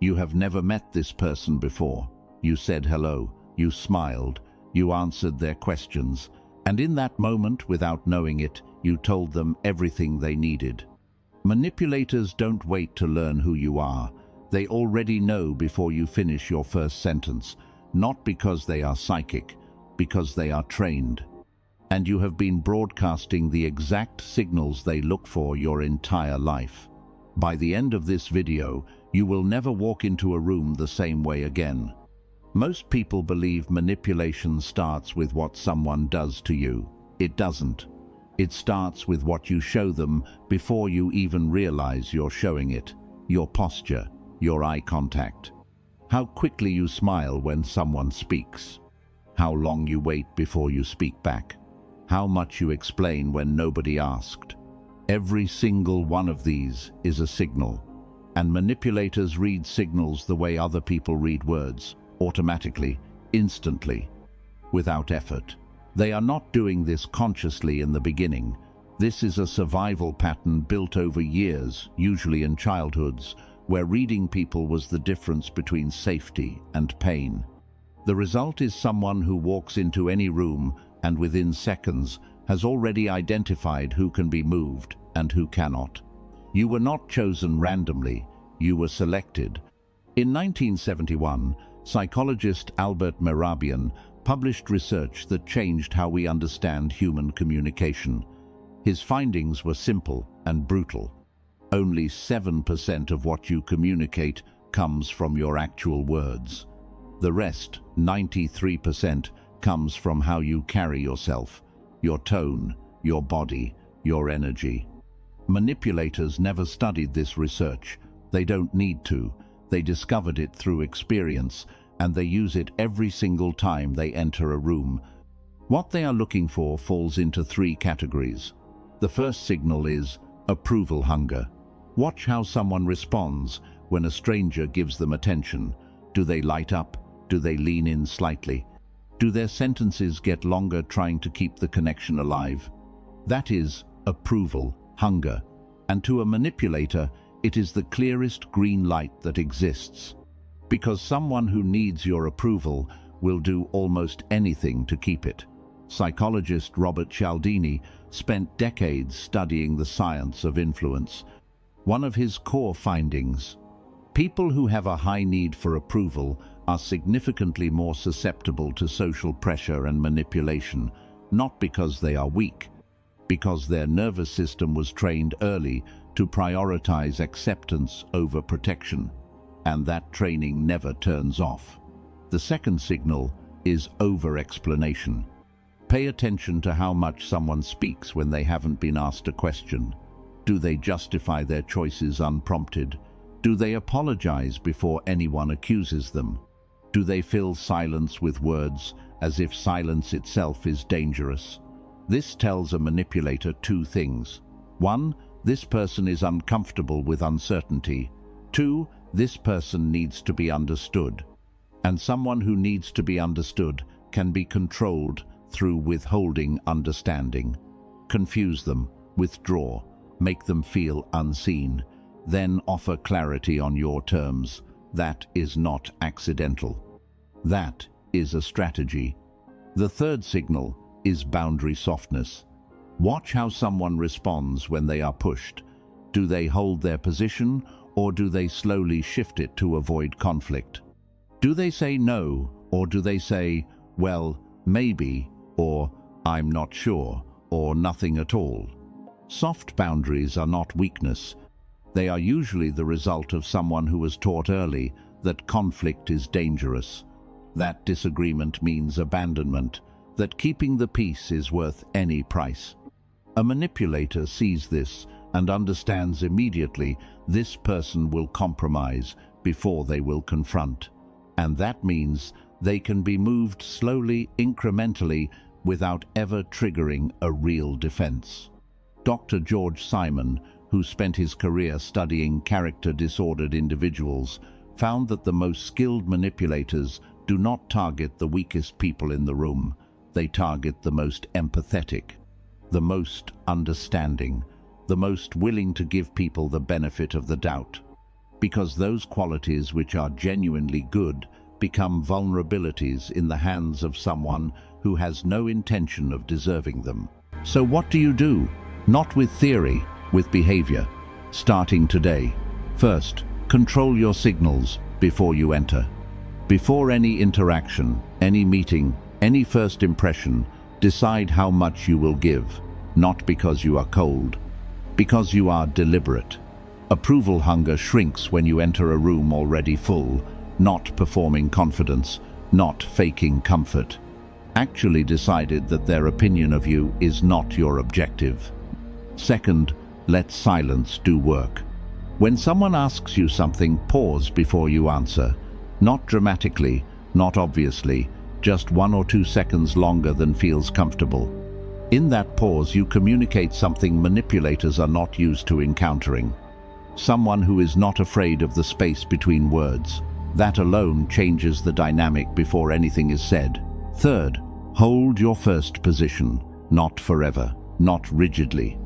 You have never met this person before. You said hello, you smiled, you answered their questions, and in that moment, without knowing it, you told them everything they needed. Manipulators don't wait to learn who you are. They already know before you finish your first sentence, not because they are psychic, because they are trained. And you have been broadcasting the exact signals they look for your entire life. By the end of this video, you will never walk into a room the same way again. Most people believe manipulation starts with what someone does to you. It doesn't. It starts with what you show them before you even realize you're showing it. Your posture, your eye contact. How quickly you smile when someone speaks. How long you wait before you speak back. How much you explain when nobody asked. Every single one of these is a signal. And manipulators read signals the way other people read words, automatically, instantly, without effort. They are not doing this consciously in the beginning. This is a survival pattern built over years, usually in childhoods, where reading people was the difference between safety and pain. The result is someone who walks into any room and within seconds has already identified who can be moved and who cannot. You were not chosen randomly, you were selected. In 1971, psychologist Albert Mehrabian published research that changed how we understand human communication. His findings were simple and brutal. Only 7% of what you communicate comes from your actual words. The rest, 93%, comes from how you carry yourself, your tone, your body, your energy. Manipulators never studied this research. They don't need to. They discovered it through experience, and they use it every single time they enter a room. What they are looking for falls into 3 categories. The first signal is approval hunger. Watch how someone responds when a stranger gives them attention. Do they light up? Do they lean in slightly? Do their sentences get longer trying to keep the connection alive? That is approval hunger. And to a manipulator, it is the clearest green light that exists. Because someone who needs your approval will do almost anything to keep it. Psychologist Robert Cialdini spent decades studying the science of influence. One of his core findings: people who have a high need for approval are significantly more susceptible to social pressure and manipulation, not because they are weak, because their nervous system was trained early to prioritize acceptance over protection, and that training never turns off. The second signal is over-explanation. Pay attention to how much someone speaks when they haven't been asked a question. Do they justify their choices unprompted? Do they apologize before anyone accuses them? Do they fill silence with words as if silence itself is dangerous? This tells a manipulator 2 things. 1, this person is uncomfortable with uncertainty. 2, this person needs to be understood. And someone who needs to be understood can be controlled through withholding understanding. Confuse them, withdraw, make them feel unseen, then offer clarity on your terms. That is not accidental. That is a strategy. The third signal is boundary softness. Watch how someone responds when they are pushed. Do they hold their position, or do they slowly shift it to avoid conflict? Do they say no, or do they say, well, maybe, or I'm not sure, or nothing at all? Soft boundaries are not weakness. They are usually the result of someone who was taught early that conflict is dangerous, that disagreement means abandonment, that keeping the peace is worth any price. A manipulator sees this and understands immediately this person will compromise before they will confront. And that means they can be moved slowly, incrementally, without ever triggering a real defense. Dr. George Simon, who spent his career studying character-disordered individuals, found that the most skilled manipulators do not target the weakest people in the room. They target the most empathetic, the most understanding, the most willing to give people the benefit of the doubt. because those qualities which are genuinely good become vulnerabilities in the hands of someone who has no intention of deserving them. So what do you do? Not with theory, with behavior. Starting today. First, control your signals before you enter. Before any interaction, any meeting, any first impression, decide how much you will give, not because you are cold, because you are deliberate. Approval hunger shrinks when you enter a room already full, not performing confidence, not faking comfort. Actually decided that their opinion of you is not your objective. Second, let silence do work. When someone asks you something, pause before you answer. Not dramatically, not obviously, just 1 or 2 seconds longer than feels comfortable. In that pause, you communicate something manipulators are not used to encountering. Someone who is not afraid of the space between words. That alone changes the dynamic before anything is said. Third, hold your first position, not forever, not rigidly,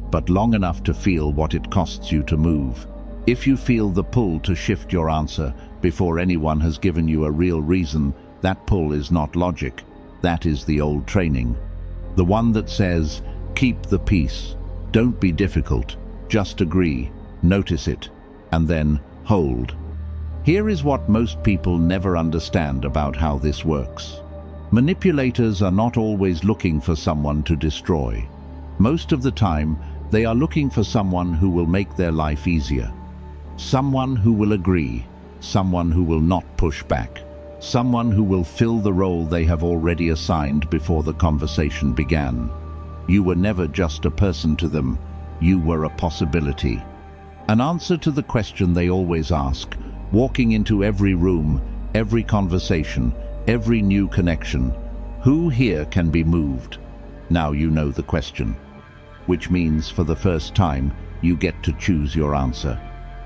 but long enough to feel what it costs you to move. If you feel the pull to shift your answer before anyone has given you a real reason, that pull is not logic. That is the old training. The one that says, keep the peace, don't be difficult, just agree, notice it, and then hold. Here is what most people never understand about how this works. Manipulators are not always looking for someone to destroy. Most of the time, they are looking for someone who will make their life easier. Someone who will agree, someone who will not push back, someone who will fill the role they have already assigned before the conversation began. You were never just a person to them, you were a possibility. An answer to the question they always ask, walking into every room, every conversation, every new connection. Who here can be moved? Now you know the question, which means for the first time, you get to choose your answer.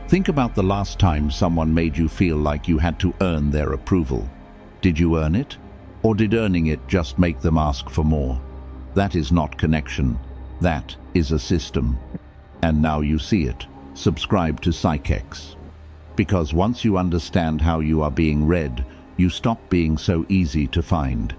Think about the last time someone made you feel like you had to earn their approval. Did you earn it? Or did earning it just make them ask for more? That is not connection. That is a system. And now you see it. Subscribe to Psychex. Because once you understand how you are being read, you stop being so easy to find.